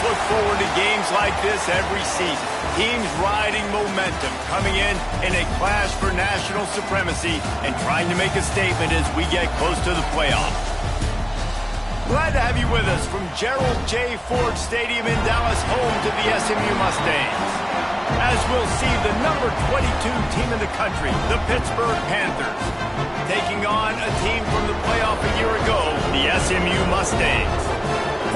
look forward to games like this every season. Teams riding momentum, coming in a clash for national supremacy and trying to make a statement as we get close to the playoffs. Glad to have you with us from Gerald J. Ford Stadium in Dallas, home to the SMU Mustangs. As we'll see the number 22 team in the country, the Pittsburgh Panthers, taking on a team from the playoff a year ago, the SMU Mustangs.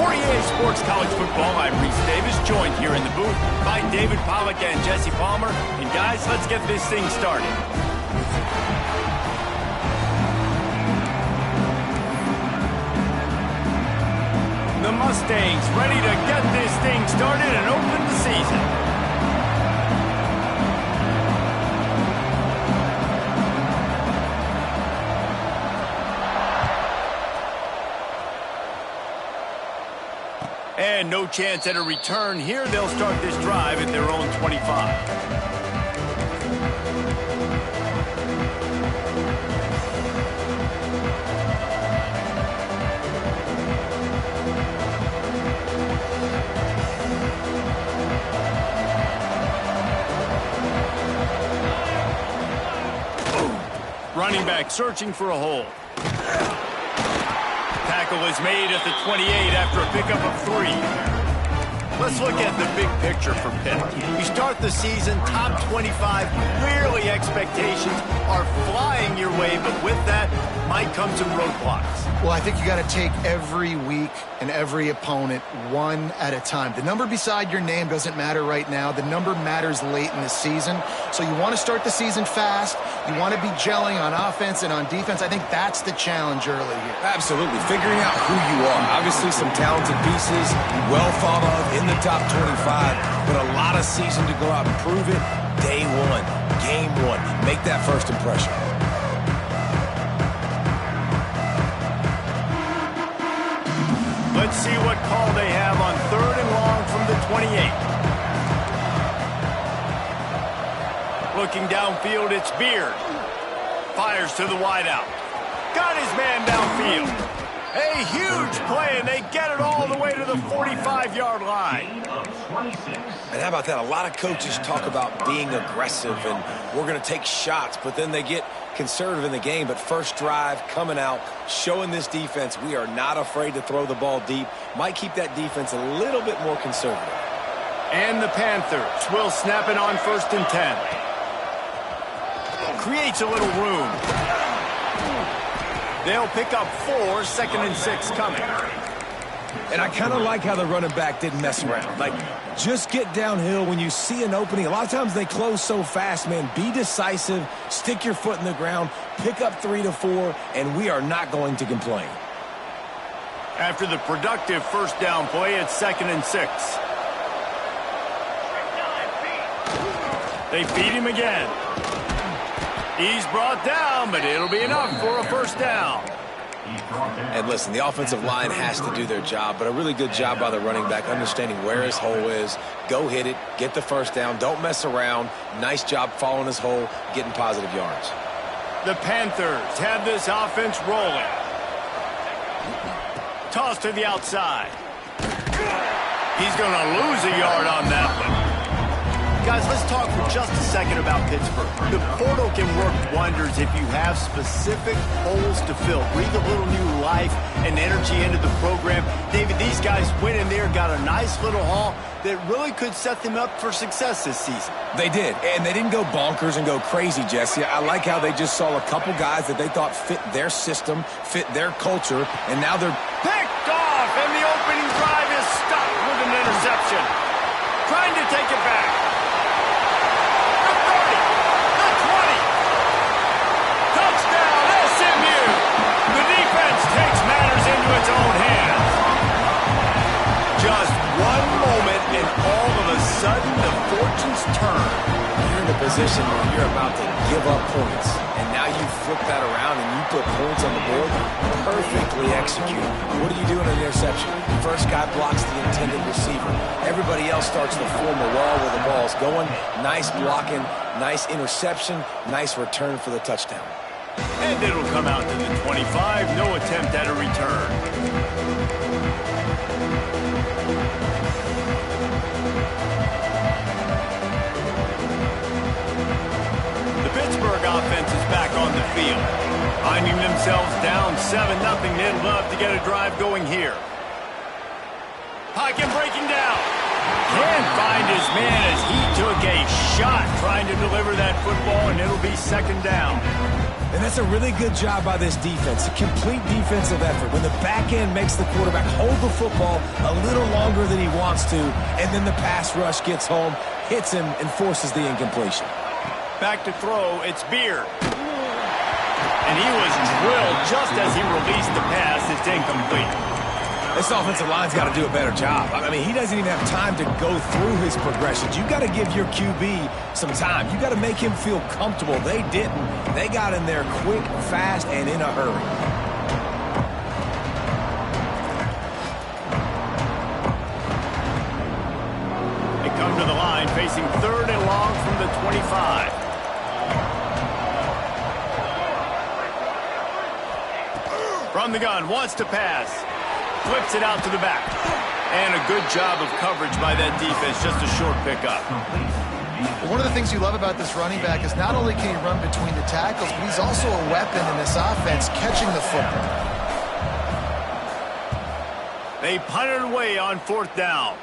For EA Sports College Football, I'm Reese Davis, joined here in the booth by David Pollack and Jesse Palmer. And guys, let's get this thing started. The Mustangs ready to get this thing started and open the season. And no chance at a return here. They'll start this drive at their own 25. Running back searching for a hole. Tackle is made at the 28 after a pickup of 3. Let's look at the big picture for Pitt. You start the season top 25. Clearly expectations are flying your way, but with that might come some roadblocks. Well, I think you got to take every week and every opponent one at a time. The number beside your name doesn't matter right now. The number matters late in the season. So you want to start the season fast. You want to be gelling on offense and on defense. I think that's the challenge early here. Absolutely. Figuring out who you are. Obviously some talented pieces, well thought of in the top 25, but a lot of season to go out and prove it. Day one, game one. Make that first impression. Let's see what call they have on 3rd and long from the 28. Looking downfield, it's Beard. Fires to the wideout. Got his man downfield. A huge play, and they get it all the way to the 45-yard line. And how about that? A lot of coaches talk about being aggressive and we're going to take shots, but then they get conservative in the game. But first drive, coming out, showing this defense we are not afraid to throw the ball deep. Might keep that defense a little bit more conservative. And the Panthers will snap it on 1st and 10. Creates a little room. They'll pick up 4, 2nd and 6 coming. And I kind of like how the running back didn't mess around. Like, just get downhill when you see an opening. A lot of times they close so fast, man. Be decisive, stick your foot in the ground, pick up 3 to 4, and we are not going to complain. After the productive first down play, it's 2nd and 6. They feed him again. He's brought down, but it'll be enough for a first down. And listen, the offensive line has to do their job, but a really good job by the running back, understanding where his hole is. Go hit it, get the first down, don't mess around. Nice job following his hole, getting positive yards. The Panthers have this offense rolling. Toss to the outside. He's going to lose a yard on that one. Guys, let's talk for just a second about Pittsburgh. The portal can work wonders if you have specific holes to fill. Breathe a little new life and energy into the program. David, these guys went in there, got a nice little haul that really could set them up for success this season. They did, and they didn't go bonkers and go crazy, Jesse. I like how they just saw a couple guys that they thought fit their system, fit their culture, and now they're picked off, and the opening drive is stopped with an interception. Trying to take it back. Its own hands. Just one moment and all of a sudden the fortunes turn. You're in a position where you're about to give up points, and now you flip that around and you put points on the board. Perfectly executed. What do you do in an interception? First guy blocks the intended receiver. Everybody else starts to form a wall where the ball's going. Nice blocking, nice interception, nice return for the touchdown. And it'll come out to the 25. No attempt at a return. Finding themselves down 7-0, they'd love to get a drive going here. Pocket breaking down. Can't find his man as he took a shot trying to deliver that football, and it'll be second down. And that's a really good job by this defense, a complete defensive effort. When the back end makes the quarterback hold the football a little longer than he wants to, and then the pass rush gets home, hits him, and forces the incompletion. Back to throw, it's Beard. And he was drilled just as he released the pass. It's incomplete. This offensive line's got to do a better job. I mean, he doesn't even have time to go through his progressions. You got to give your QB some time. You got to make him feel comfortable. They didn't. They got in there quick, fast, and in a hurry. They come to the line facing 3rd and long from the 25. From the gun, wants to pass. Flips it out to the back. And a good job of coverage by that defense. Just a short pickup. One of the things you love about this running back is not only can he run between the tackles, but he's also a weapon in this offense, catching the football. They punt it away on 4th down.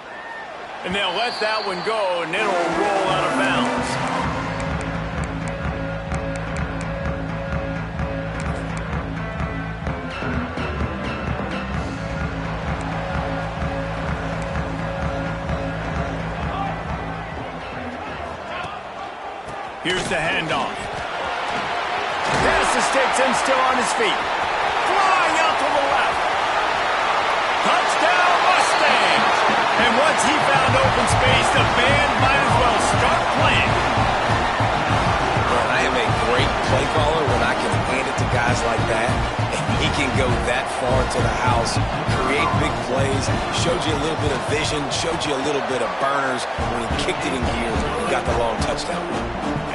And they'll let that one go, and it'll roll out of bounds. Here's the handoff. Pass escapes him, still on his feet. Flying out to the left. Touchdown Mustangs! And once he found open space, the band might as well start playing. Well, I am a great play caller when I can hand it to guys like that. And he can go that far to the house, create big plays, showed you a little bit of vision, showed you a little bit of burners when he kicked it in gear and got the long touchdown.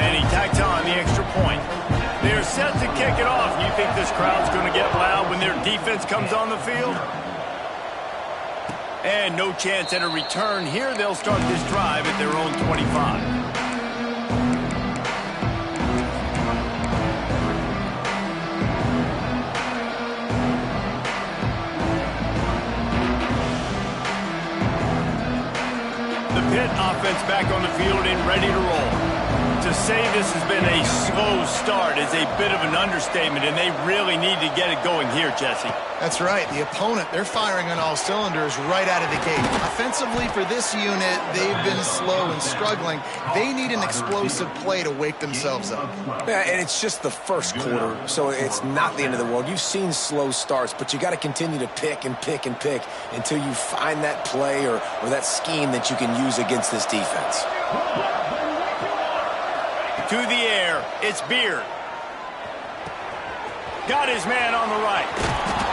And he tacked on the extra point. They're set to kick it off. You think this crowd's going to get loud when their defense comes on the field? And no chance at a return here. They'll start this drive at their own 25. The Pitt offense back on the field and ready to roll. To say this has been a slow start is a bit of an understatement, and they really need to get it going here, Jesse. That's right. The opponent, they're firing on all cylinders right out of the gate. Offensively, for this unit, they've been slow and struggling. They need an explosive play to wake themselves up. Yeah, and it's just the first quarter, so it's not the end of the world. You've seen slow starts, but you got to continue to pick and pick and pick until you find that play or that scheme that you can use against this defense. To the air, it's Beard. Got his man on the right.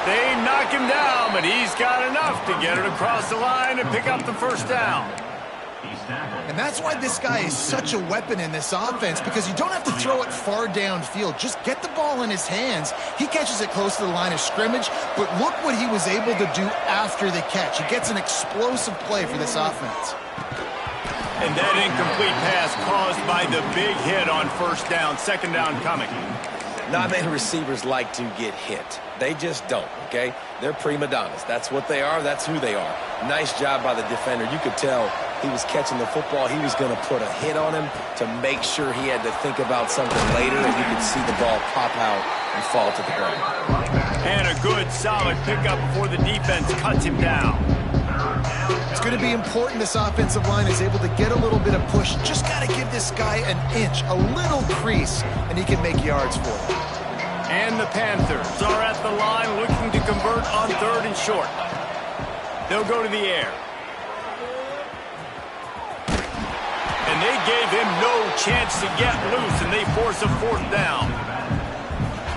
They knock him down, but he's got enough to get it across the line and pick up the first down. And that's why this guy is such a weapon in this offense, because you don't have to throw it far downfield. Just get the ball in his hands. He catches it close to the line of scrimmage, but look what he was able to do after the catch. He gets an explosive play for this offense. And that incomplete pass caused by the big hit on first down, second down coming. Not many receivers like to get hit. They just don't, okay? They're prima donnas. That's what they are. That's who they are. Nice job by the defender. You could tell he was catching the football. He was going to put a hit on him to make sure he had to think about something later, and you could see the ball pop out and fall to the ground. And a good, solid pickup before the defense cuts him down. It's going to be important this offensive line is able to get a little bit of push. Just got to give this guy an inch, a little crease, and he can make yards for it. And the Panthers are at the line looking to convert on 3rd and short. They'll go to the air. And they gave him no chance to get loose, and they force a 4th down.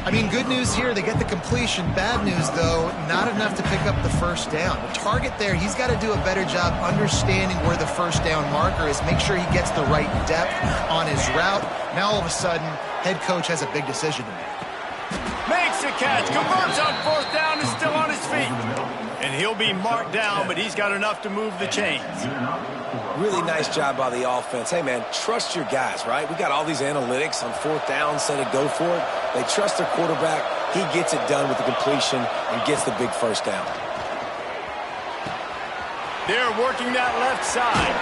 I mean, good news here, they get the completion. Bad news, though, not enough to pick up the first down. The target there, he's got to do a better job understanding where the first down marker is, make sure he gets the right depth on his route. Now, all of a sudden, head coach has a big decision to make. Makes a catch, converts on 4th down, is still on his feet. And he'll be marked down, but he's got enough to move the chains. Really nice job by the offense. Hey, man, trust your guys, right? We got all these analytics on 4th down, say to go for it. They trust their quarterback. He gets it done with the completion and gets the big first down. They're working that left side.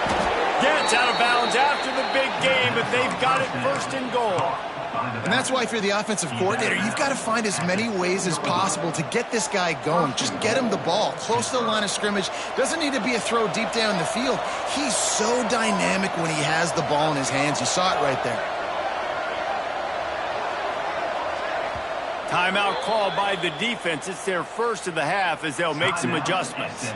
Gets out of bounds after the big game, but they've got it first and goal. And that's why if you're the offensive coordinator, you've got to find as many ways as possible to get this guy going. Just get him the ball close to the line of scrimmage. Doesn't need to be a throw deep down the field. He's so dynamic when he has the ball in his hands. You saw it right there. Timeout called by the defense. It's their first of the half as they'll make some adjustments.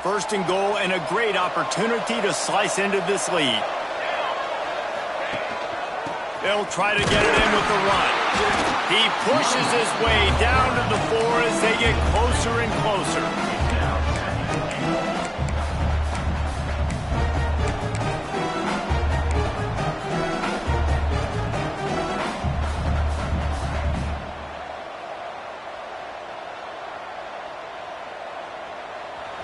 First and goal, and a great opportunity to slice into this lead. They'll try to get it in with the run. He pushes his way down to the 4 as they get closer and closer.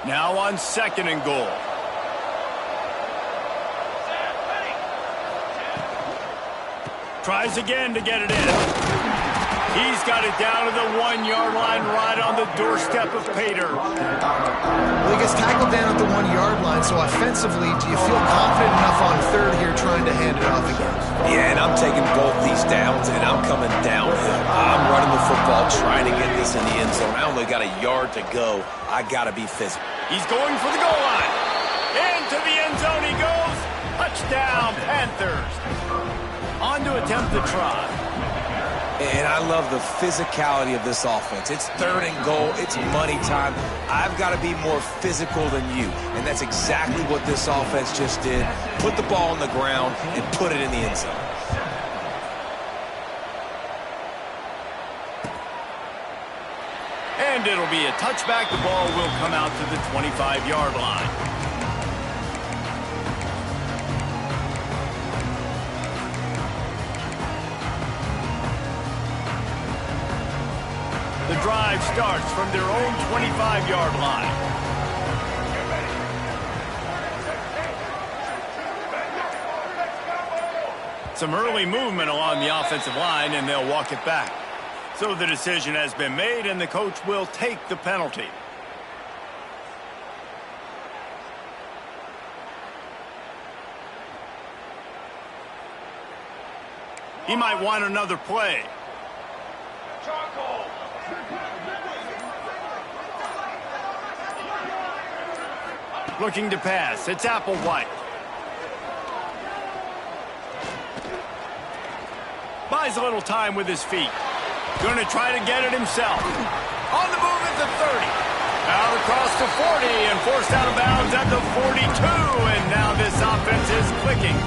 Now on second and goal. Tries again to get it in. He's got it down to the 1-yard line right on the doorstep of Pater. Well, he gets tackled down at the 1-yard line, so offensively, do you feel confident enough on third here trying to hand it off again? Yeah, and I'm taking both these downs, and I'm coming downhill. I'm running the football, trying to get this in the end zone. I only got a yard to go. I got to be physical. He's going for the goal line. Into the end zone he goes. Touchdown, Panthers. On to attempt the try. And I love the physicality of this offense. It's third and goal. It's money time. I've got to be more physical than you. And that's exactly what this offense just did. Put the ball on the ground and put it in the end zone. And it'll be a touchback. The ball will come out to the 25-yard line. The drive starts from their own 25-yard line. Some early movement along the offensive line, and they'll walk it back. So the decision has been made, and the coach will take the penalty. He might want another play. Looking to pass. It's Applewhite. Buys a little time with his feet. Going to try to get it himself. On the move at the 30. Out across the 40 and forced out of bounds at the 42. And now this offense is clicking.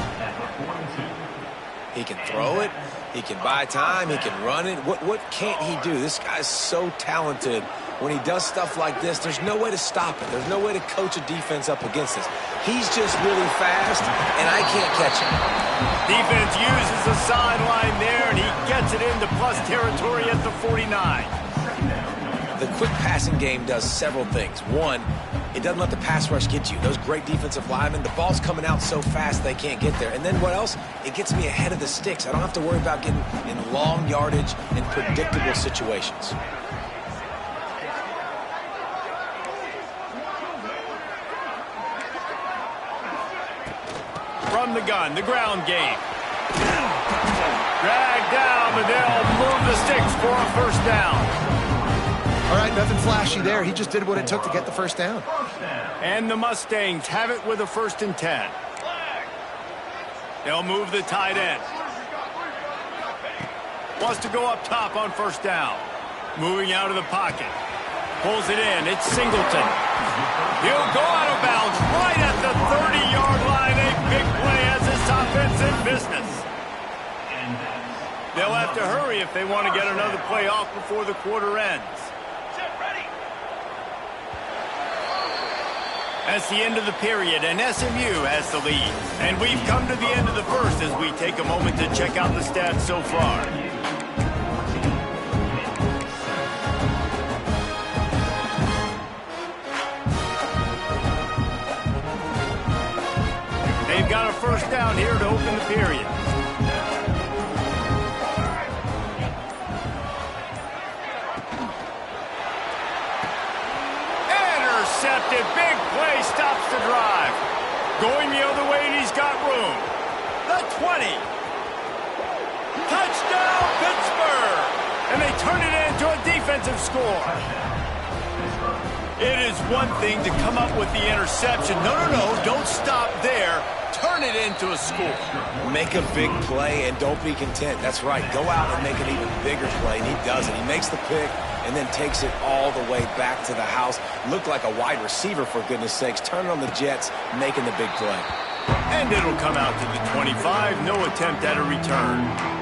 He can throw it. He can buy time. He can run it. What can't he do? This guy's so talented. When he does stuff like this, there's no way to stop it. There's no way to coach a defense up against this. He's just really fast, and I can't catch him. Defense uses the sideline there, and he gets it into plus territory at the 49. The quick passing game does several things. One, it doesn't let the pass rush get you. Those great defensive linemen, the ball's coming out so fast they can't get there. And then what else? It gets me ahead of the sticks. I don't have to worry about getting in long yardage and predictable situations. From the gun, the ground game. Dragged down, but they'll move the sticks for a first down. All right, nothing flashy there. He just did what it took to get the first down. And the Mustangs have it with a 1st and 10. They'll move the tight end. Wants to go up top on 1st down. Moving out of the pocket. Pulls it in. It's Singleton. He'll go out of bounds right at the 30-yard line. A big play as this offense in business. They'll have to hurry if they want to get another play off before the quarter ends. That's the end of the period, and SMU has the lead. And we've come to the end of the first as we take a moment to check out the stats so far. They've got a first down here to open the period. Intercepted. Big play stops the drive. Going the other way, and he's got room. The 20. Touchdown, Pittsburgh! And they turn it into a defensive score. It is one thing to come up with the interception. No, don't stop there. Turn it into a score. Make a big play and don't be content. That's right. Go out and make an even bigger play, and he does it. He makes the pick and then takes it all the way back to the house. Looked like a wide receiver, for goodness sakes. Turning on the Jets, making the big play. And it'll come out to the 25. No attempt at a return.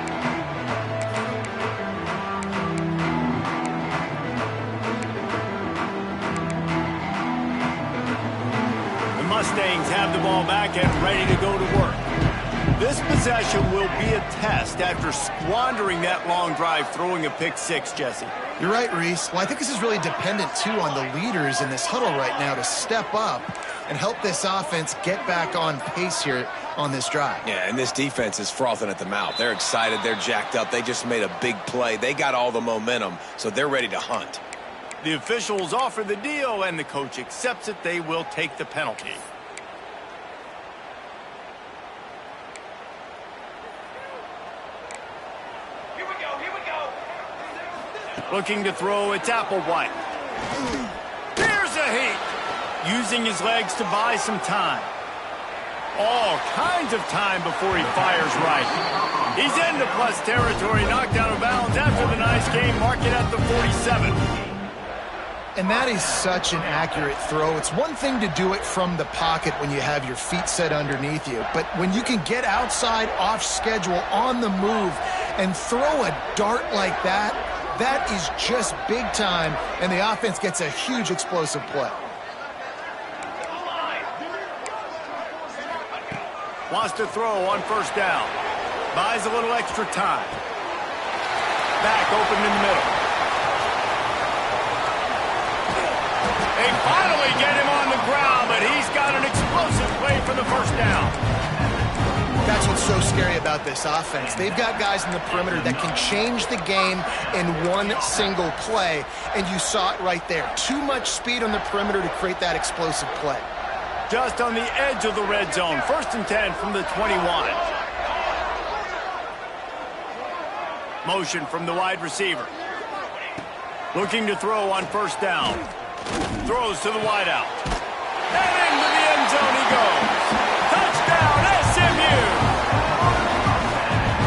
Mustangs have the ball back and ready to go to work. This possession will be a test after squandering that long drive, throwing a pick six, Jesse. You're right, Reese. Well, I think this is really dependent, too, on the leaders in this huddle right now to step up and help this offense get back on pace here on this drive. Yeah, and this defense is frothing at the mouth. They're excited. They're jacked up. They just made a big play. They got all the momentum, so they're ready to hunt. The officials offer the deal, and the coach accepts it. They will take the penalty. Looking to throw, it's Applewhite. Here's a heat. Using his legs to buy some time. All kinds of time before he fires right. He's into plus territory, knocked out of bounds after the nice game. Mark it at the 47. And that is such an accurate throw. It's one thing to do it from the pocket when you have your feet set underneath you, but when you can get outside, off schedule, on the move, and throw a dart like that, that is just big time, and the offense gets a huge explosive play. Wants to throw on first down. Buys a little extra time. Back open in the middle. They finally get him on the ground, but he's got an explosive play for the first down. That's what's so scary about this offense. They've got guys in the perimeter that can change the game in one single play, and you saw it right there. Too much speed on the perimeter to create that explosive play. Just on the edge of the red zone. 1st and 10 from the 21. Motion from the wide receiver. Looking to throw on first down. Throws to the wideout. And into the end zone he goes. Touchdown, SMU!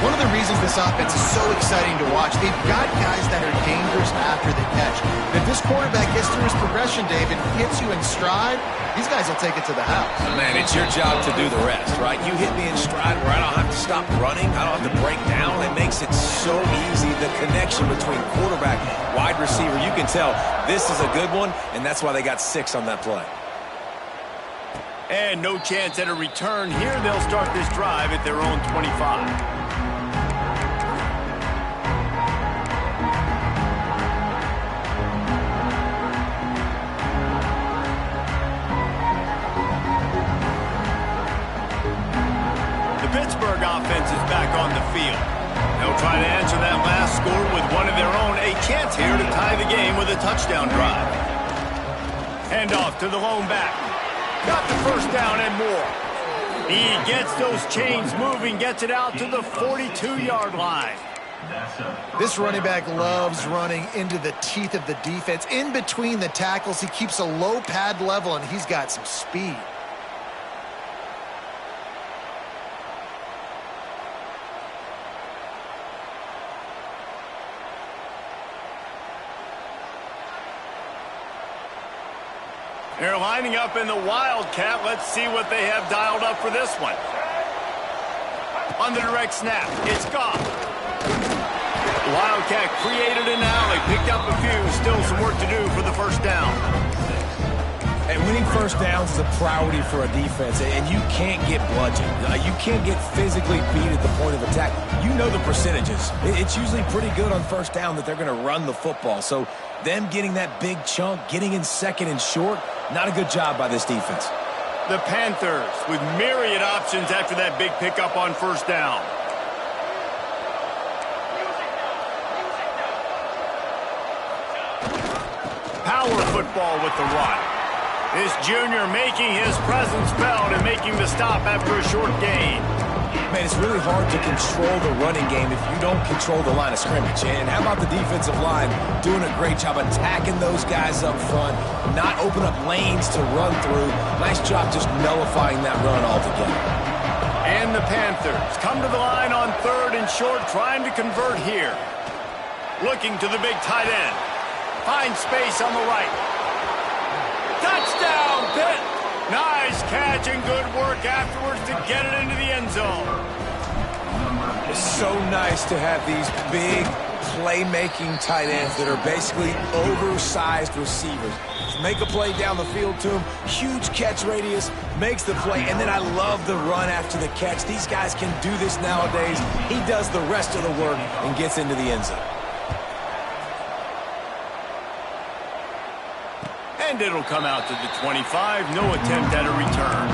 One of the reasons this offense is so exciting to watch, they've got guys that are dangerous after the catch. And if this quarterback gets through his progression, David, hits you in stride, these guys will take it to the house. Man, it's your job to do the rest, right? You hit me in stride where I don't have to stop running. I don't have to break down. It makes it so easy. The connection between quarterback, wide receiver, you can tell this is a good one, and that's why they got 6 on that play. And no chance at a return here. They'll start this drive at their own 25. Pittsburgh offense is back on the field. They'll try to answer that last score with one of their own. A chance here to tie the game with a touchdown drive. Hand off to the lone back. Got the first down and more. He gets those chains moving, gets it out to the 42-yard line. This running back loves running into the teeth of the defense. In between the tackles, he keeps a low pad level, and he's got some speed. They're lining up in the Wildcat. Let's see what they have dialed up for this one. On the direct snap, it's gone. The Wildcat created an alley, picked up a few. Still some work to do for the first down. And winning first downs is a priority for a defense, and you can't get bludgeoned. You can't get physically beat at the point of attack. You know the percentages. It's usually pretty good on first down that they're going to run the football. So them getting that big chunk, getting in second and short, not a good job by this defense. The Panthers with myriad options after that big pickup on first down. Power football with the run. This junior making his presence felt and making the stop after a short gain. Man, it's really hard to control the running game if you don't control the line of scrimmage. And how about the defensive line doing a great job attacking those guys up front, not open up lanes to run through. Nice job just nullifying that run altogether. And the Panthers come to the line on 3rd and short, trying to convert here. Looking to the big tight end. Finds space on the right. Touchdown, Pitt! Nice catch and good work afterwards to get it into the end zone. It's so nice to have these big playmaking tight ends that are basically oversized receivers. Make a play down the field to him, huge catch radius, makes the play, and then I love the run after the catch. These guys can do this nowadays. He does the rest of the work and gets into the end zone. And it'll come out to the 25. No attempt at a return.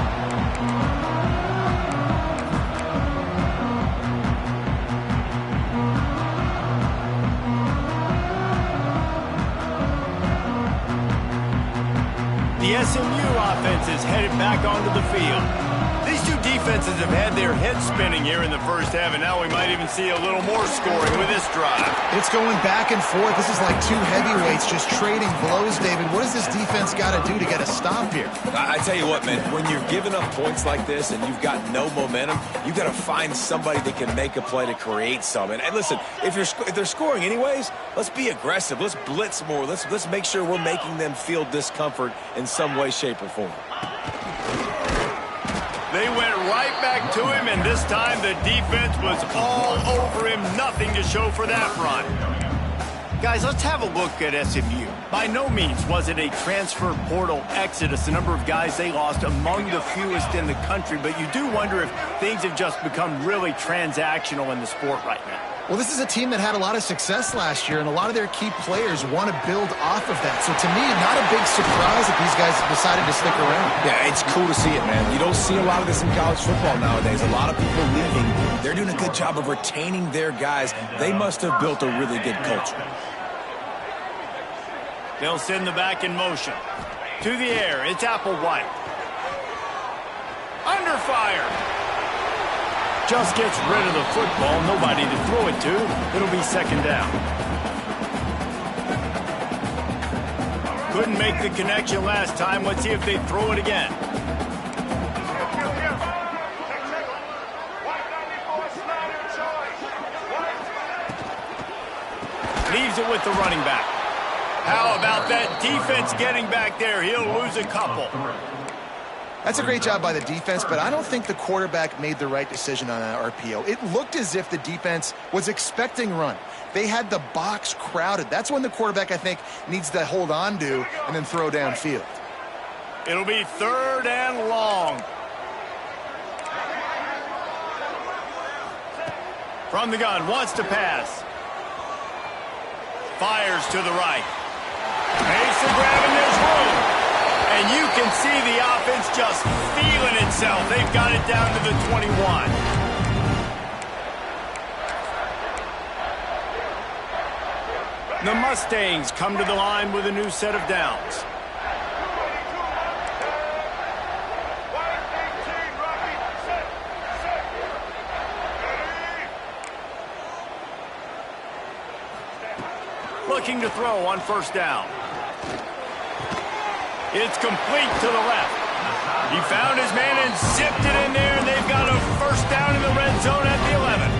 The SMU offense is headed back onto the field. These two defenses have had their heads spinning here in the first half, and now we might even see a little more scoring with this drive. It's going back and forth. This is like two heavyweights just trading blows, David. What does this defense got to do to get a stop here? I tell you what, man, when you're giving up points like this and you've got no momentum, you've got to find somebody that can make a play to create some. And listen, if they're scoring anyways, let's be aggressive. Let's blitz more. Let's make sure we're making them feel discomfort in some way, shape, or form. They went right back to him, and this time the defense was all over him. Nothing to show for that run. Guys, let's have a look at SMU. By no means was it a transfer portal exodus, the number of guys they lost among the fewest in the country, but you do wonder if things have just become really transactional in the sport right now. Well, this is a team that had a lot of success last year, and a lot of their key players want to build off of that. So to me, not a big surprise that these guys decided to stick around. Yeah, it's cool to see it, man. You don't see a lot of this in college football nowadays. A lot of people leaving. They're doing a good job of retaining their guys. They must have built a really good culture. They'll send the back in motion. To the air, it's Applewhite. Under fire. Just gets rid of the football. Nobody to throw it to. It'll be second down. Couldn't make the connection last time. Let's see if they throw it again. Leaves it with the running back. How about that defense getting back there? He'll lose a couple. That's a great job by the defense, but I don't think the quarterback made the right decision on that RPO. It looked as if the defense was expecting run. They had the box crowded. That's when the quarterback, I think, needs to hold on to and then throw downfield. It'll be 3rd and long. From the gun, wants to pass. Fires to the right. Makes the grab, and there's room. And you can see the offense just feeling itself. They've got it down to the 21. The Mustangs come to the line with a new set of downs. Looking to throw on first down. It's complete to the left. He found his man and zipped it in there, and they've got a first down in the red zone at the 11.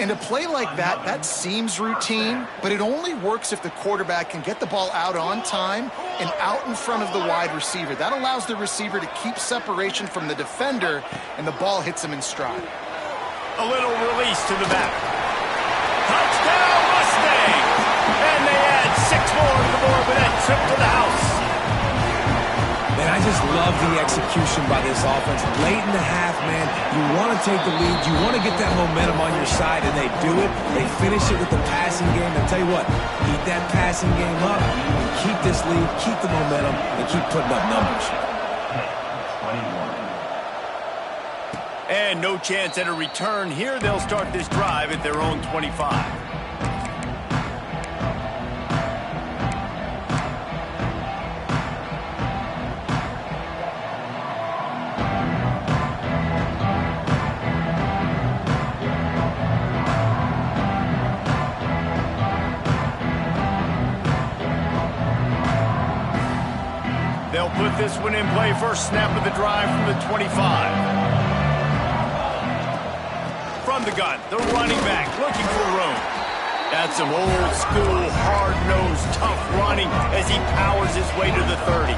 And a play like that, that seems routine, but it only works if the quarterback can get the ball out on time and out in front of the wide receiver. That allows the receiver to keep separation from the defender, and the ball hits him in stride. A little release to the back. Touchdown, Mustangs! And they add 6 more to the board with that trip to the house. Man, I just love the execution by this offense. Late in the half, man, you want to take the lead. You want to get that momentum on your side, and they do it. They finish it with the passing game. And tell you what, keep that passing game up, and keep this lead, keep the momentum, and keep putting up numbers. And no chance at a return here. They'll start this drive at their own 25. They'll put this one in play. First snap of the drive from the 25. From the gun, the running back looking for room. That's some old school, hard-nosed, tough running as he powers his way to the 30.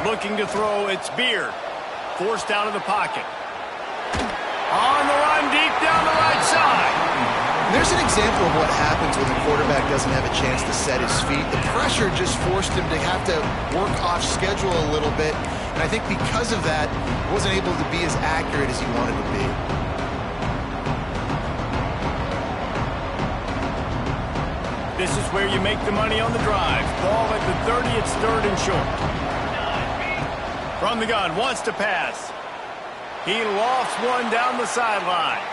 Looking to throw, it's Beard. Forced out of the pocket. On the run, deep down the right side. There's an example of what happens when the quarterback doesn't have a chance to set his feet. The pressure just forced him to have to work off schedule a little bit. And I think because of that, he wasn't able to be as accurate as he wanted to be. This is where you make the money on the drive. Ball at the 30, it's third and short. From the gun, wants to pass. He lofts one down the sideline.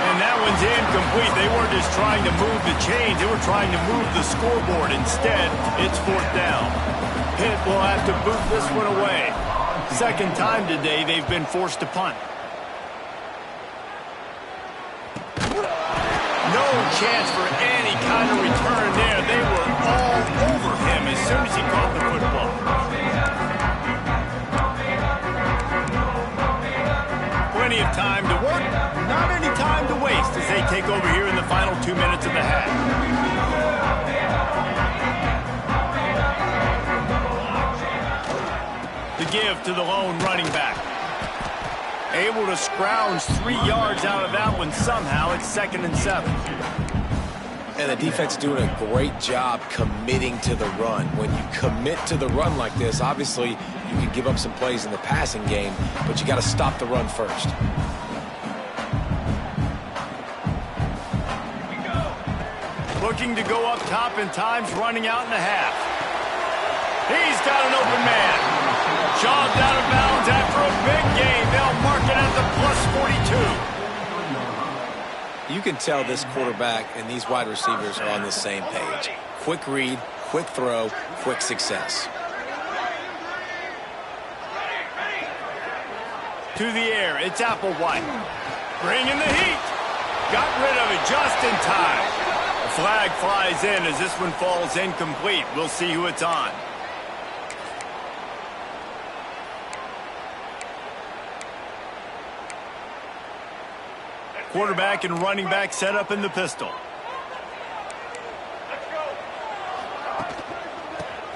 And that one's incomplete. They weren't just trying to move the chains. They were trying to move the scoreboard. Instead, it's fourth down. Pitt will have to boot this one away. Second time today they've been forced to punt. No chance for any kind of return there. They were all over him as soon as he caught the football. Plenty of time to work, not any time to waste as they take over here in the final 2 minutes of the half. The give to the lone running back. Able to scrounge 3 yards out of that one somehow. It's 2nd and 7. And the defense doing a great job committing to the run. When you commit to the run like this, obviously you can give up some plays in the passing game, but you got to stop the run first. Looking to go up top in times, running out in the half. He's got an open man. Shoved out of bounds after a big gain. They'll mark it at the +42. You can tell this quarterback and these wide receivers are on the same page. Quick read, quick throw, quick success. To the air, it's Applewhite. Bringing the heat. Got rid of it just in time. A flag flies in as this one falls incomplete. We'll see who it's on. Quarterback and running back set up in the pistol.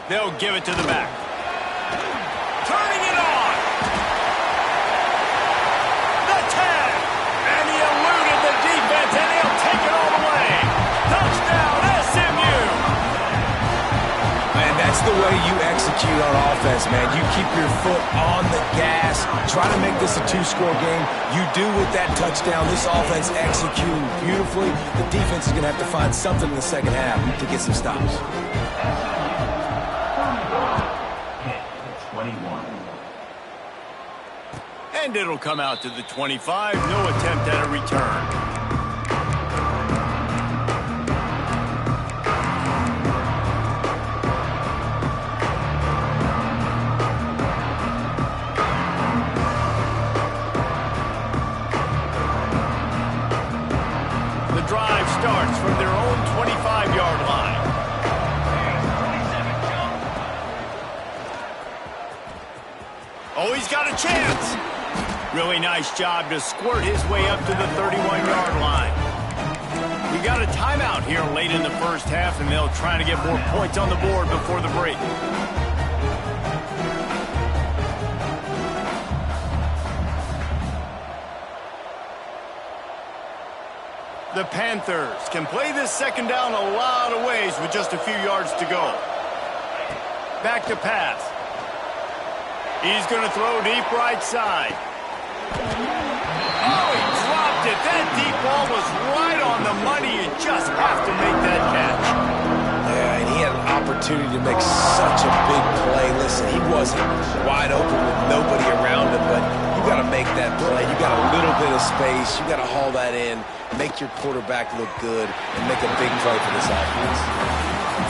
They'll give it to the back. Turning it on. The tag. And he eluded the defense, and he'll take it all the way. Touchdown, SMU. And that's the way you execute on offense, man. You keep your foot on the gas. Try to make this a 2-score game. You do with that touchdown. This offense executing beautifully. The defense is going to have to find something in the second half to get some stops. 21. And it'll come out to the 25. No attempt at a return. Starts from their own 25-yard line. Oh, he's got a chance. Really nice job to squirt his way up to the 31-yard line. We got a timeout here late in the first half, and they'll try to get more points on the board before the break. The Panthers can play this second down a lot of ways with just a few yards to go. Back to pass. He's going to throw deep right side. Oh, he dropped it. That deep ball was right on the money. You just have to make that catch. Yeah, and he had an opportunity opportunity to make such a big play. Listen, he wasn't wide open with nobody around him, but you got to make that play. You got a little bit of space. You got to haul that in, make your quarterback look good, and make a big play for this offense.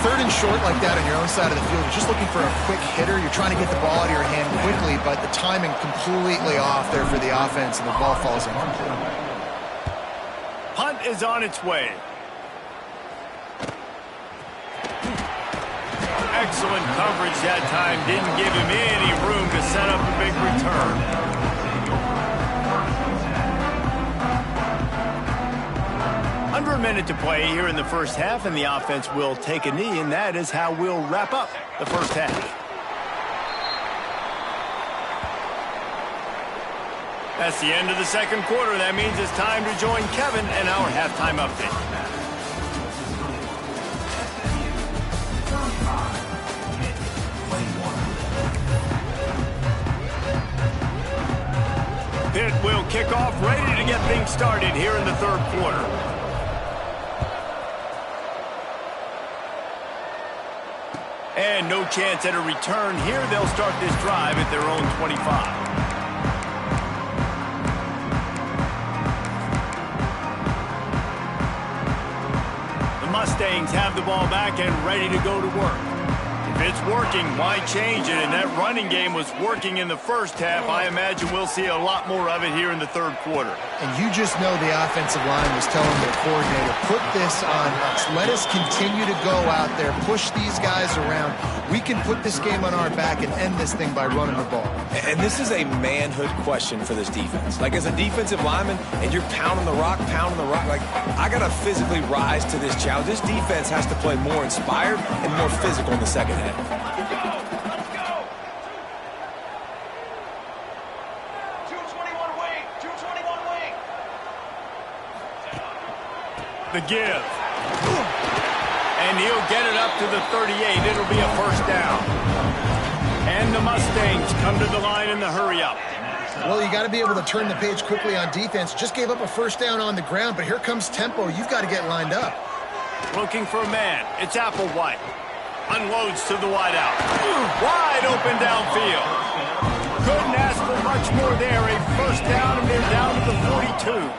Third and short like that on your own side of the field, you're just looking for a quick hitter. You're trying to get the ball out of your hand quickly, but the timing completely off there for the offense, and the ball falls incomplete. Punt is on its way. Excellent coverage that time. Didn't give him any room to set up a big return. Under a minute to play here in the first half, and the offense will take a knee, and that is how we'll wrap up the first half. That's the end of the second quarter. That means it's time to join Kevin and our halftime update. Pitt will kick off, ready to get things started here in the third quarter. And no chance at a return here. They'll start this drive at their own 25. The Mustangs have the ball back and ready to go to work. If it's working, why change it? And that running game was working in the first half. I imagine we'll see a lot more of it here in the third quarter. And you just know the offensive line was telling their coordinator, put this on us. Let us continue to go out there, push these guys around. We can put this game on our back and end this thing by running the ball. And this is a manhood question for this defense. Like, as a defensive lineman, and you're pounding the rock, like, I got to physically rise to this challenge. This defense has to play more inspired and more physical in the second half. Let's go! 221 wing! 221 wing! The give. And he'll get it up to the 38. It'll be a first down. And the Mustangs come to the line in the hurry-up. Well, you got to be able to turn the page quickly on defense. Just gave up a first down on the ground, but here comes tempo. You've got to get lined up. Looking for a man. It's Applewhite. Unloads to the wideout. Wide open downfield. Couldn't ask for much more there. A first down, and they're down to the 42.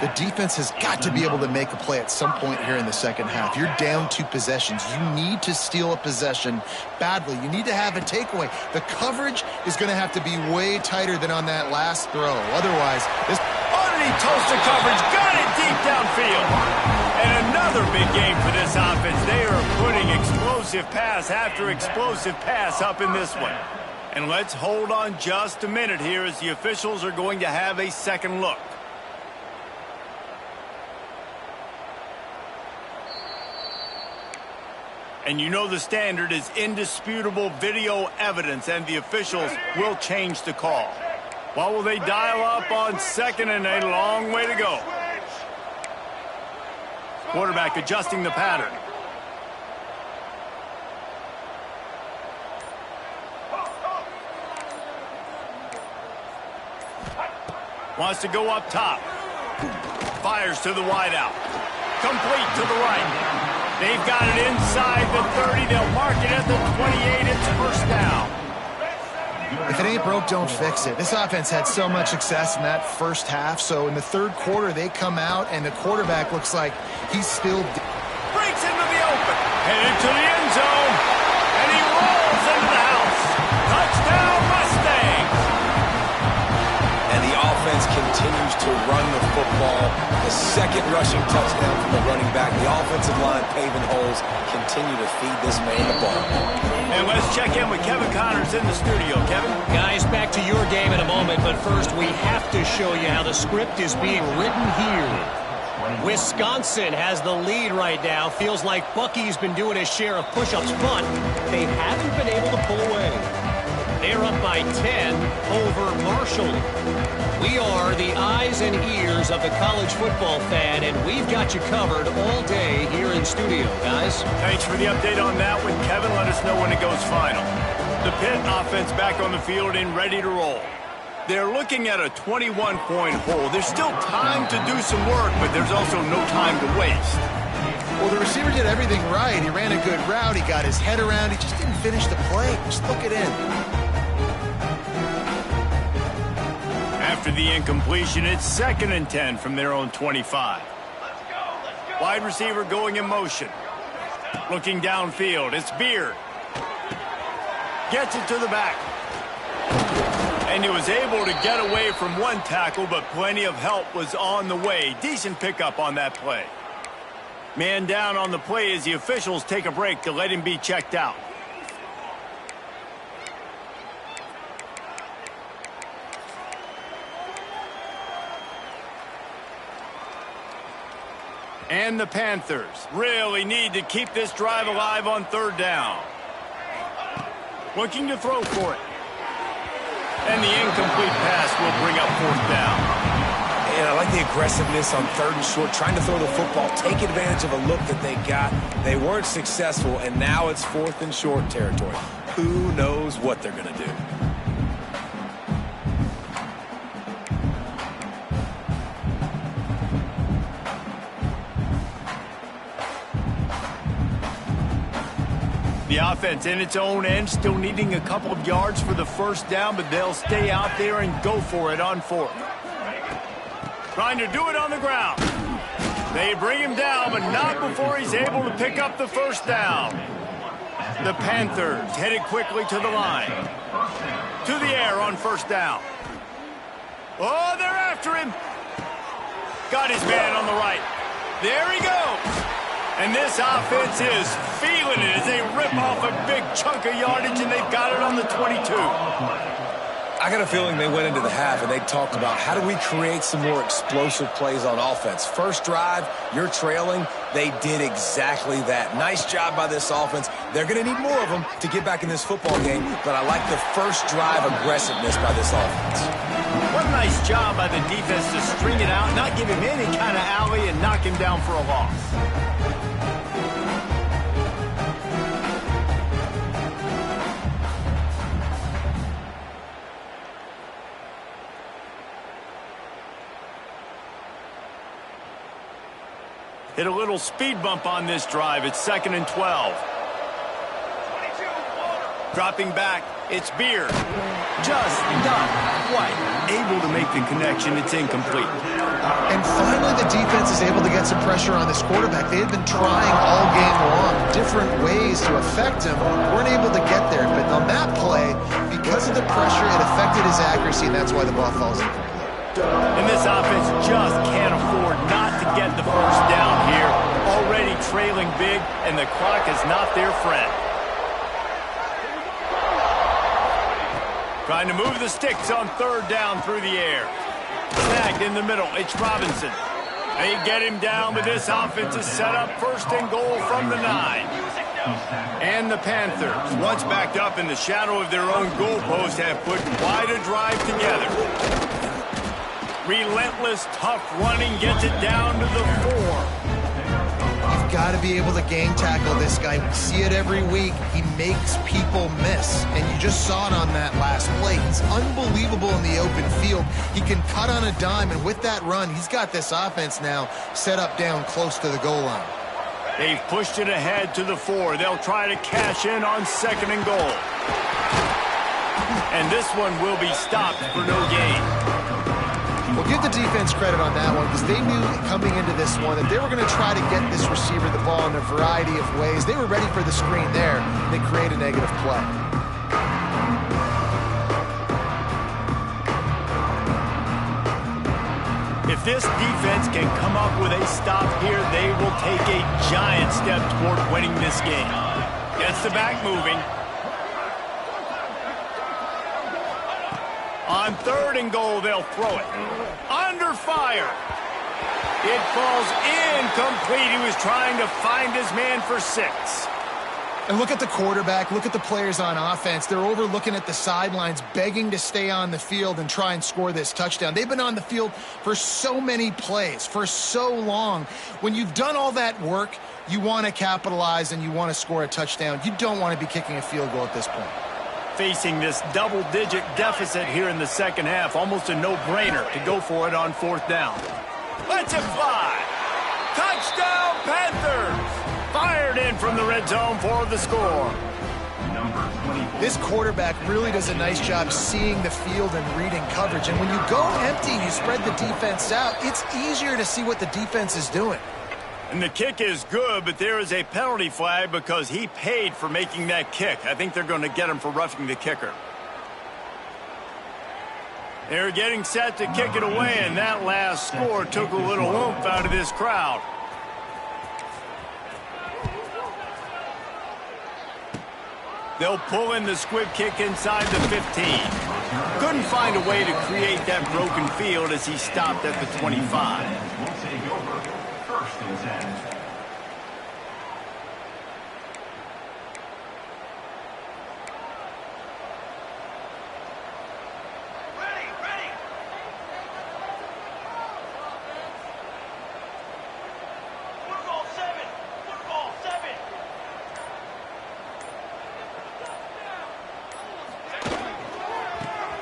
The defense has got to be able to make a play at some point here in the second half. You're down 2 possessions. You need to steal a possession badly. You need to have a takeaway. The coverage is going to have to be way tighter than on that last throw. Otherwise, this Underneath toasted coverage, got it deep downfield. And another big game for this offense. They are putting explosive pass after explosive pass up in this one. And let's hold on just a minute here as the officials are going to have a second look. And you know the standard is indisputable video evidence, and the officials will change the call. What will they dial up on second and a long way to go? Quarterback adjusting the pattern. Wants to go up top. Fires to the wideout. Complete to the right. They've got it inside the 30. They'll mark it at the 28. It's first down. If it ain't broke, don't fix it. This offense had so much success in that first half, so in the third quarter, they come out, and the quarterback looks like he's still... Breaks into the open. Headed to the end zone. And he rolls into the house. Touchdown, Mustangs. And the offense continues to run the football. The second rushing touchdown from the running back. The offensive line paving holes. Continue to feed this man the ball. And let's check in with Kevin Connors in the studio. Kevin? Guys, back to your game in a moment, but first we have to show you how the script is being written here. Wisconsin has the lead right now. Feels like Bucky's been doing his share of push-ups, but they haven't been able to pull away. They're up by 10 over Marshall. We are the eyes and ears of the college football fan, and we've got you covered all day here in studio, guys. Thanks for the update on that one, Kevin. Let us know when it goes final. The Pitt offense back on the field and ready to roll. They're looking at a 21-point hole. There's still time to do some work, but there's also no time to waste. Well, the receiver did everything right. He ran a good route. He got his head around. He just didn't finish the play. Just look it in. After the incompletion, it's 2nd and 10 from their own 25. Wide receiver going in motion. Looking downfield, it's Beard. Gets it to the back. And he was able to get away from one tackle, but plenty of help was on the way. Decent pickup on that play. Man down on the play as the officials take a break to let him be checked out. And the Panthers really need to keep this drive alive on 3rd down. Looking to throw for it. And the incomplete pass will bring up 4th down. And I like the aggressiveness on 3rd and short, trying to throw the football, take advantage of a look that they got. They weren't successful, and now it's 4th and short territory. Who knows what they're going to do? The offense in its own end, still needing a couple of yards for the 1st down, but they'll stay out there and go for it on 4th. Trying to do it on the ground. They bring him down, but not before he's able to pick up the 1st down. The Panthers headed quickly to the line. To the air on 1st down. Oh, they're after him. Got his man on the right. There he goes. And this offense is feeling it as they rip off a big chunk of yardage, and they've got it on the 22. I got a feeling they went into the half and they talked about how do we create some more explosive plays on offense. First drive, you're trailing. They did exactly that. Nice job by this offense. They're going to need more of them to get back in this football game, but I like the first drive aggressiveness by this offense. What a nice job by the defense to string it out, not give him any kind of alley, and knock him down for a loss. Hit a little speed bump on this drive. It's 2nd and 12. Dropping back, it's Beard. Just not quite able to make the connection. It's incomplete. And finally, the defense is able to get some pressure on this quarterback. They had been trying all game long, different ways to affect him. Weren't able to get there. But on that play, because of the pressure, it affected his accuracy, and that's why the ball falls incomplete. And this offense just can't afford not to get the 1st down here. Already trailing big, and the clock is not their friend. Trying to move the sticks on 3rd down through the air. Snagged in the middle. It's Robinson. They get him down, but this offense is set up 1st and goal from the 9. And the Panthers, once backed up in the shadow of their own goalpost, have put quite a drive together. Relentless, tough running gets it down to the 4. You've got to be able to gang tackle this guy. We see it every week. He makes people miss, and you just saw it on that last play. He's unbelievable in the open field. He can cut on a dime, and with that run, he's got this offense now set up down close to the goal line. They've pushed it ahead to the 4. They'll try to cash in on 2nd and goal. And this one will be stopped for no gain. Well, give the defense credit on that one because they knew coming into this one that they were going to try to get this receiver the ball in a variety of ways. They were ready for the screen there. They create a negative play. If this defense can come up with a stop here, they will take a giant step toward winning this game. Gets the back moving. On 3rd and goal, they'll throw it. Under fire. It falls incomplete. He was trying to find his man for 6. And look at the quarterback. Look at the players on offense. They're overlooking at the sidelines, begging to stay on the field and try and score this touchdown. They've been on the field for so many plays, for so long. When you've done all that work, you want to capitalize and you want to score a touchdown. You don't want to be kicking a field goal at this point. Facing this double-digit deficit here in the 2nd half, almost a no-brainer to go for it on 4th down. Let's it fly. Touchdown, Panthers! Fired in from the red zone for the score. This quarterback really does a nice job seeing the field and reading coverage. And when you go empty and you spread the defense out, it's easier to see what the defense is doing. And the kick is good, but there is a penalty flag because he paid for making that kick. I think they're going to get him for roughing the kicker. They're getting set to kick it away, and that last score took a little oomph out of this crowd. They'll pull in the squib kick inside the 15. Couldn't find a way to create that broken field as he stopped at the 25. We'll take over. First and 10.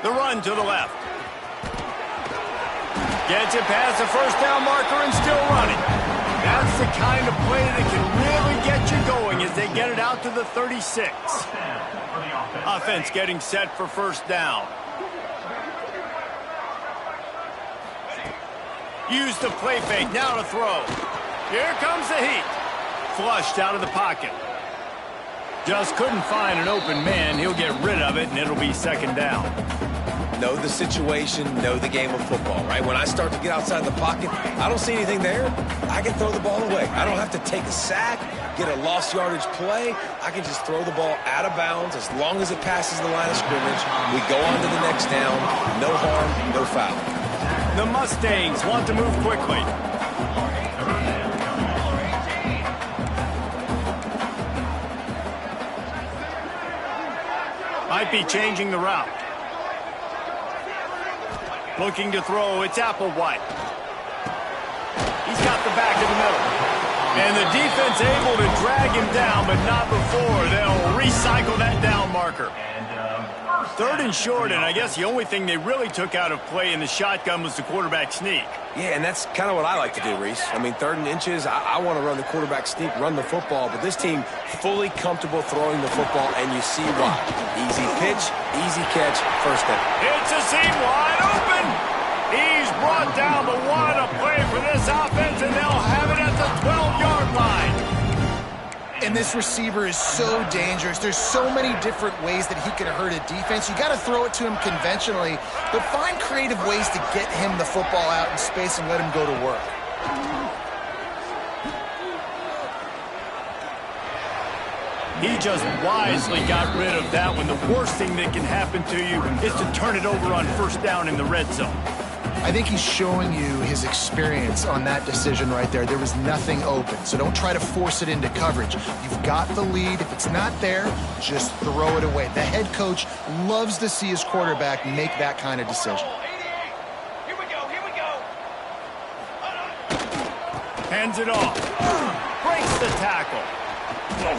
The run to the left. Gets it past the first down marker and still running. That's the kind of play that can really get you going as they get it out to the 36. Offense getting set for first down. Use the play fake, now to throw. Here comes the heat. Flushed out of the pocket. Just couldn't find an open man. He'll get rid of it, and it'll be second down. Know the situation, know the game of football, right? When I start to get outside the pocket, I don't see anything there, I can throw the ball away. I don't have to take a sack, get a lost yardage play. I can just throw the ball out of bounds as long as it passes the line of scrimmage. We go on to the next down. No harm, no foul. The Mustangs want to move quickly. Might be changing the route. Looking to throw, it's Applewhite. He's got the back in the middle. And the defense able to drag him down, but not before. They'll recycle that down marker. Third and short, and I guess the only thing they really took out of play in the shotgun was the quarterback sneak. Yeah, and that's kind of what I like to do, Reese. I mean, 3rd and inches, I want to run the quarterback sneak, run the football, but this team fully comfortable throwing the football, and you see why. Easy pitch, easy catch, first down. It's a seam wide open. He's brought down, but what a play for this offense, and they'll have it at the 12-yard line. And this receiver is so dangerous. There's so many different ways that he could hurt a defense. You got to throw it to him conventionally, but find creative ways to get him the football out in space and let him go to work. He just wisely got rid of that one. The worst thing that can happen to you is to turn it over on first down in the red zone. I think he's showing you his experience on that decision right there. There was nothing open, so don't try to force it into coverage. You've got the lead. If it's not there, just throw it away. The head coach loves to see his quarterback make that kind of decision. Here we go, here we go. Hands it off. Breaks the tackle.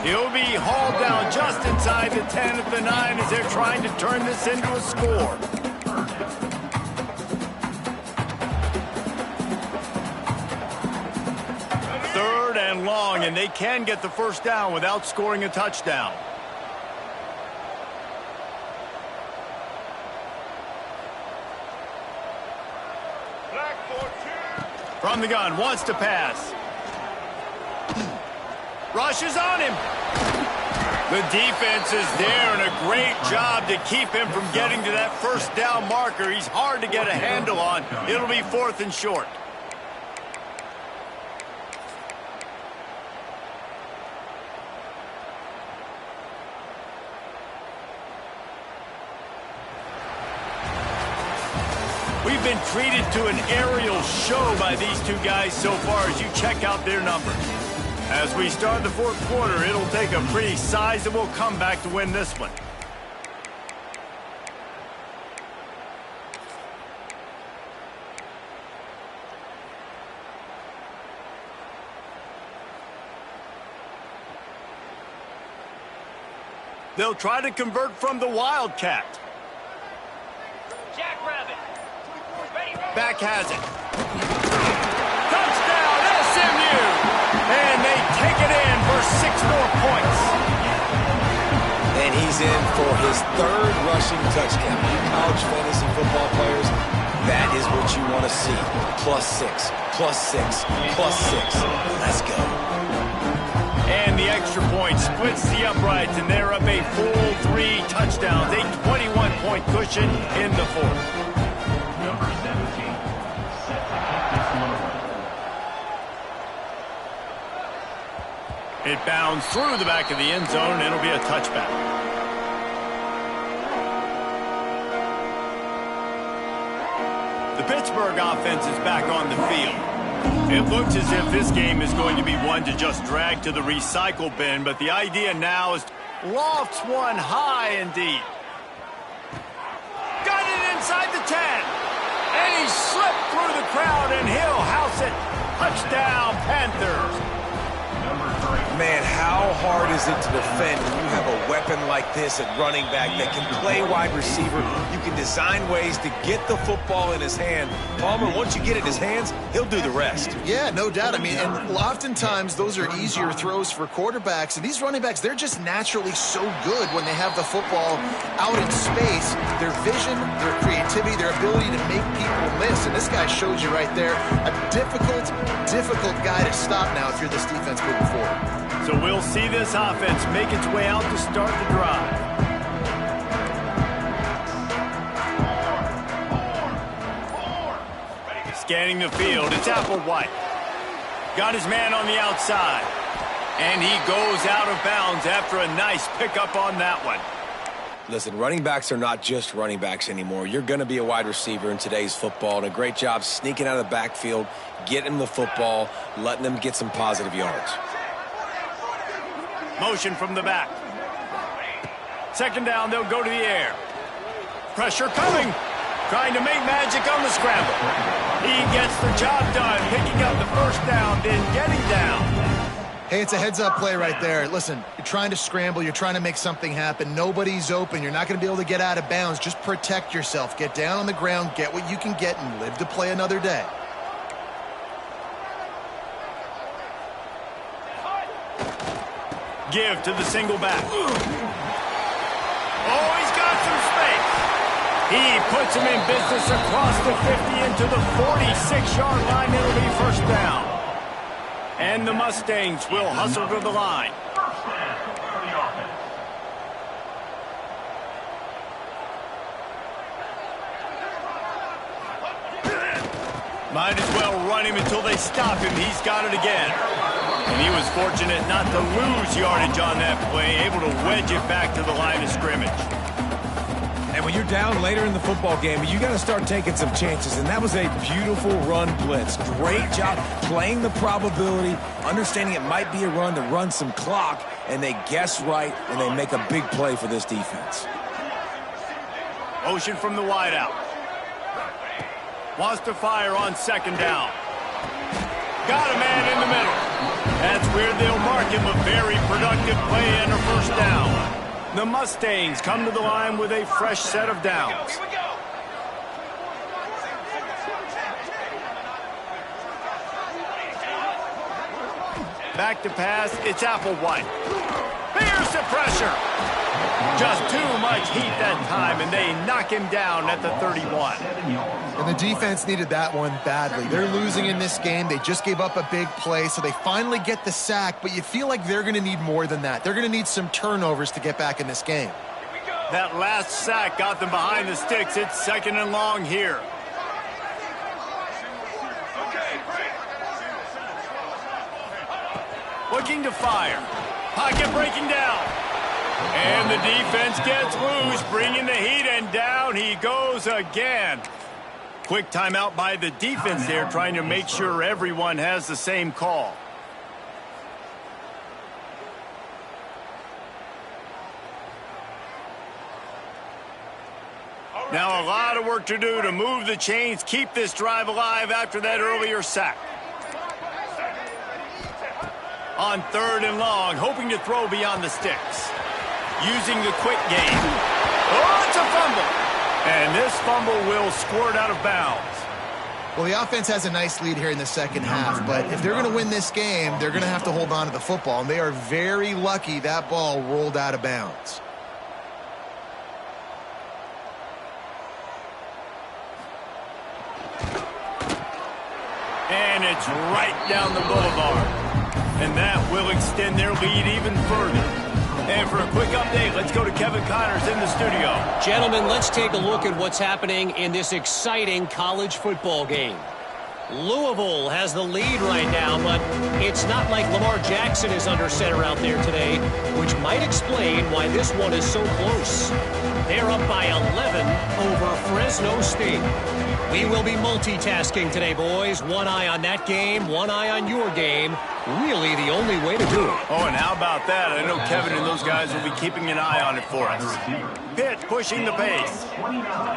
He'll be hauled down just inside the 10 at the 9 as they're trying to turn this into a score. Third and long, and they can get the first down without scoring a touchdown. From the gun, wants to pass. Rushes on him. The defense is there, and a great job to keep him from getting to that first down marker. He's hard to get a handle on. It'll be 4th and short. We've been treated to an aerial show by these two guys so far as you check out their numbers. As we start the 4th quarter, it'll take a pretty sizable comeback to win this one. They'll try to convert from the Wildcat. Jackrabbit. Ready. Back has it. Touchdown, SMU! He's in for his third rushing touchdown. You college fantasy football players, that is what you want to see. +6, +6, +6. Let's go. And the extra point splits the uprights, and they're up a full 3 touchdowns, a 21-point cushion in the fourth. Number 17, set to kick this one away. It bounds through the back of the end zone, and it'll be a touchback. The Pittsburgh offense is back on the field. It looks as if this game is going to be one to just drag to the recycle bin, but the idea now is lofts one high and deep. Got it inside the 10. And he slipped through the crowd, and he'll house it. Touchdown, Panthers. Man, how hard is it to defend when you have a weapon like this at running back that can play wide receiver? You can design ways to get the football in his hand. Palmer, once you get it in his hands, he'll do the rest. Yeah, no doubt. I mean, and oftentimes those are easier throws for quarterbacks. And these running backs, they're just naturally so good when they have the football out in space. Their vision, their creativity, their ability to make people miss. And this guy shows you right there a difficult guy to stop now if you're this defense moving forward. So we'll see this offense make its way out to start the drive. Scanning the field, it's Applewhite. Got his man on the outside. And he goes out of bounds after a nice pickup on that one. Listen, running backs are not just running backs anymore. You're going to be a wide receiver in today's football, and a great job sneaking out of the backfield, getting him the football, letting them get some positive yards. Motion from the back. Second down, they'll go to the air. Pressure coming. Trying to make magic on the scramble. He gets the job done, picking up the first down, then getting down. Hey, it's a heads-up play right there. Listen, you're trying to scramble. You're trying to make something happen. Nobody's open. You're not going to be able to get out of bounds. Just protect yourself. Get down on the ground, get what you can get, and live to play another day. Give to the single back. Oh, he's got some space. He puts him in business across the 50 into the 46-yard line. It'll be first down. And the Mustangs will hustle to the line. Might as well run him until they stop him. He's got it again. And he was fortunate not to lose yardage on that play, able to wedge it back to the line of scrimmage. And when you're down later in the football game, you got to start taking some chances. And that was a beautiful run blitz. Great job playing the probability, understanding it might be a run to run some clock, and they guess right, and they make a big play for this defense. Motion from the wideout. Wants to fire on second down. Got a man in the middle. That's where they'll mark him. A very productive play and a first down. The Mustangs come to the line with a fresh set of downs. Here we go. Back to pass, it's Applewhite. Here's the pressure. Just too much heat that time, and they knock him down at the 31. And the defense needed that one badly. They're losing in this game. They just gave up a big play, so they finally get the sack, but you feel like they're going to need more than that. They're going to need some turnovers to get back in this game. That last sack got them behind the sticks. It's second and long here. Looking to fire. Pocket breaking down. And the defense gets loose, bringing the heat, and down he goes again. Quick timeout by the defense there, trying to make sure everyone has the same call. Now a lot of work to do to move the chains, keep this drive alive after that earlier sack. On third and long, hoping to throw beyond the sticks. Using the quick game. Oh, it's a fumble. And this fumble will squirt out of bounds. Well, the offense has a nice lead here in the second half, but if they're going to win this game, they're going to have to hold on to the football, and they are very lucky that ball rolled out of bounds. And it's right down the boulevard. And that will extend their lead even further. And for a quick update, let's go to Kevin Connors in the studio. Gentlemen, let's take a look at what's happening in this exciting college football game. Louisville has the lead right now, but it's not like Lamar Jackson is under center out there today, which might explain why this one is so close. They're up by 11 over Fresno State. We will be multitasking today, boys. One eye on that game, one eye on your game. Really the only way to do it. Oh, and how about that? I know Kevin and those guys will be keeping an eye on it for us. Pitt pushing the pace.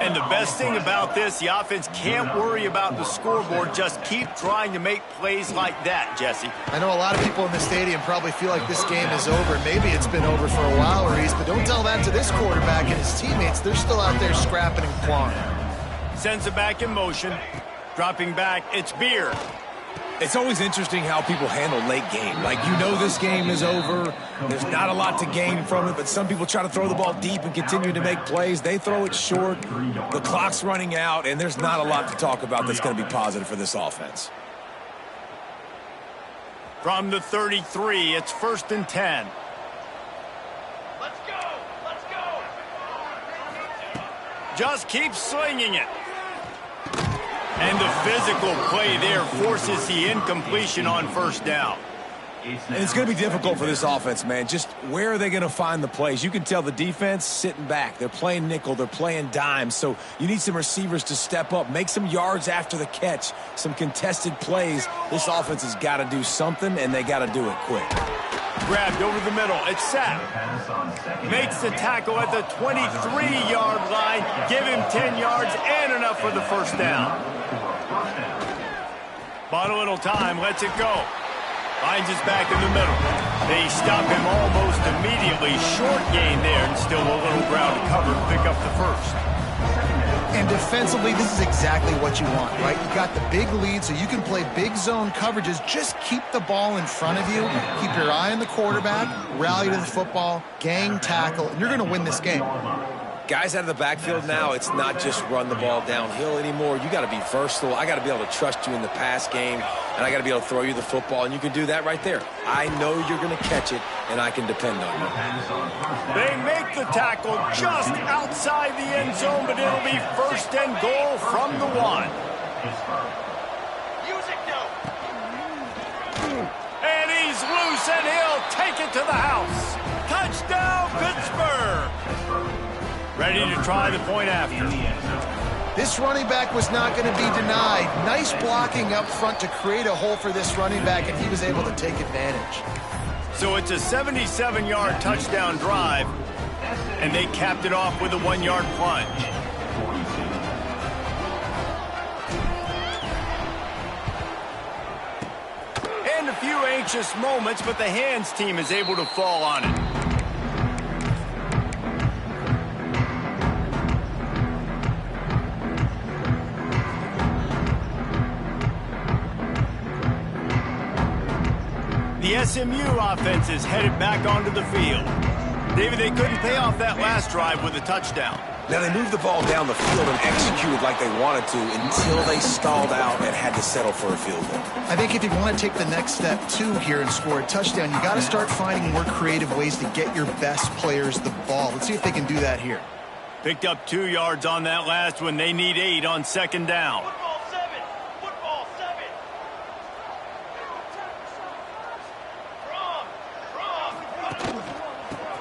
And the best thing about this, the offense can't worry about the scoreboard. Just keep trying to make plays like that, Jesse. I know a lot of people in the stadium probably feel like this game is over. Maybe it's been over for a while, Reese, but don't tell that to this quarterback and his teammates. They're still out there scrapping and clawing. Sends it back in motion. Dropping back, it's Beer. It's always interesting how people handle late game. Like, you know this game is over. There's not a lot to gain from it, but some people try to throw the ball deep and continue to make plays. They throw it short. The clock's running out, and there's not a lot to talk about that's going to be positive for this offense. From the 33, it's 1st and 10. Let's go! Let's go! Just keep slinging it. And the physical play there forces the incompletion on 1st down. And it's going to be difficult for this offense, man. Just where are they going to find the plays? You can tell the defense sitting back. They're playing nickel. They're playing dime. So you need some receivers to step up, make some yards after the catch, some contested plays. This offense has got to do something, and they got to do it quick. Grabbed over the middle. It's Sapp. Makes the tackle at the 23-yard line. Give him 10 yards and enough for the 1st down. Bought a little time. Lets it go. Finds his back in the middle. They stop him almost immediately. Short gain there, and still a little ground to cover to pick up the 1st. And defensively, this is exactly what you want, right? You got the big lead, so you can play big zone coverages. Just keep the ball in front of you. Keep your eye on the quarterback. Rally to the football. Gang tackle. And you're going to win this game. Guys out of the backfield now, it's not just run the ball downhill anymore. You got to be versatile. I got to be able to trust you in the pass game, and I got to be able to throw you the football, and you can do that right there. I know you're going to catch it, and I can depend on you. They make the tackle just outside the end zone, but it'll be 1st and goal from the 1. Music note! And he's loose, and he'll take it to the house. Touchdown, Pittsburgh! Ready to try the point after. This running back was not going to be denied. Nice blocking up front to create a hole for this running back, and he was able to take advantage. So it's a 77-yard touchdown drive, and they capped it off with a 1-yard plunge. And a few anxious moments, but the hands team is able to fall on it. The SMU offense is headed back onto the field. David, they couldn't pay off that last drive with a touchdown. Now, they moved the ball down the field and executed like they wanted to until they stalled out and had to settle for a field goal. I think if you want to take the next step, too, here and score a touchdown, you got to start finding more creative ways to get your best players the ball. Let's see if they can do that here. Picked up 2 yards on that last one. They need 8 on 2nd down. Football 7! Football 7!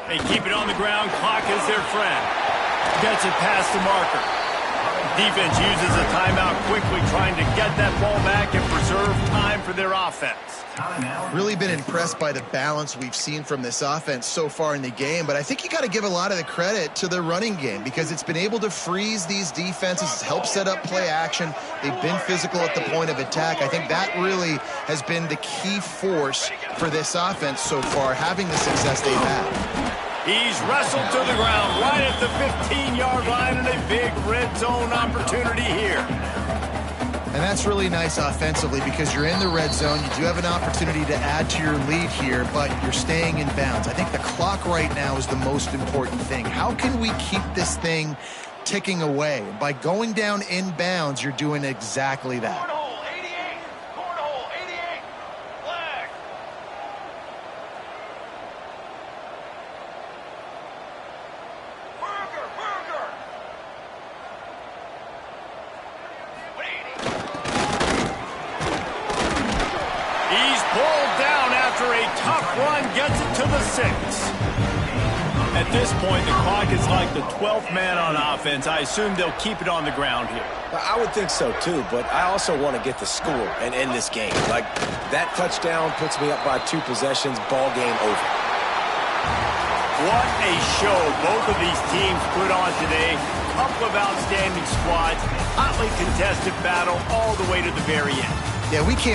They keep it on the ground. Clock is their friend. Gets it past the marker. Defense uses a timeout quickly, trying to get that ball back and preserve time for their offense. Really been impressed by the balance we've seen from this offense so far in the game, but I think you got to give a lot of the credit to the running game because it's been able to freeze these defenses. It's helped set up play action. They've been physical at the point of attack. I think that really has been the key force for this offense so far, having the success they've had. He's wrestled to the ground right at the 15-yard line, and a big red zone opportunity here. And that's really nice offensively because you're in the red zone. You do have an opportunity to add to your lead here, but you're staying in bounds. I think the clock right now is the most important thing. How can we keep this thing ticking away? By going down in bounds, you're doing exactly that. to the 6. At this point, the clock is like the 12th man on offense. I assume they'll keep it on the ground here. I would think so, too, but I also want to get the score and end this game. Like, that touchdown puts me up by 2 possessions, ball game over. What a show both of these teams put on today. Couple of outstanding squads, hotly contested battle all the way to the very end. Yeah, we came in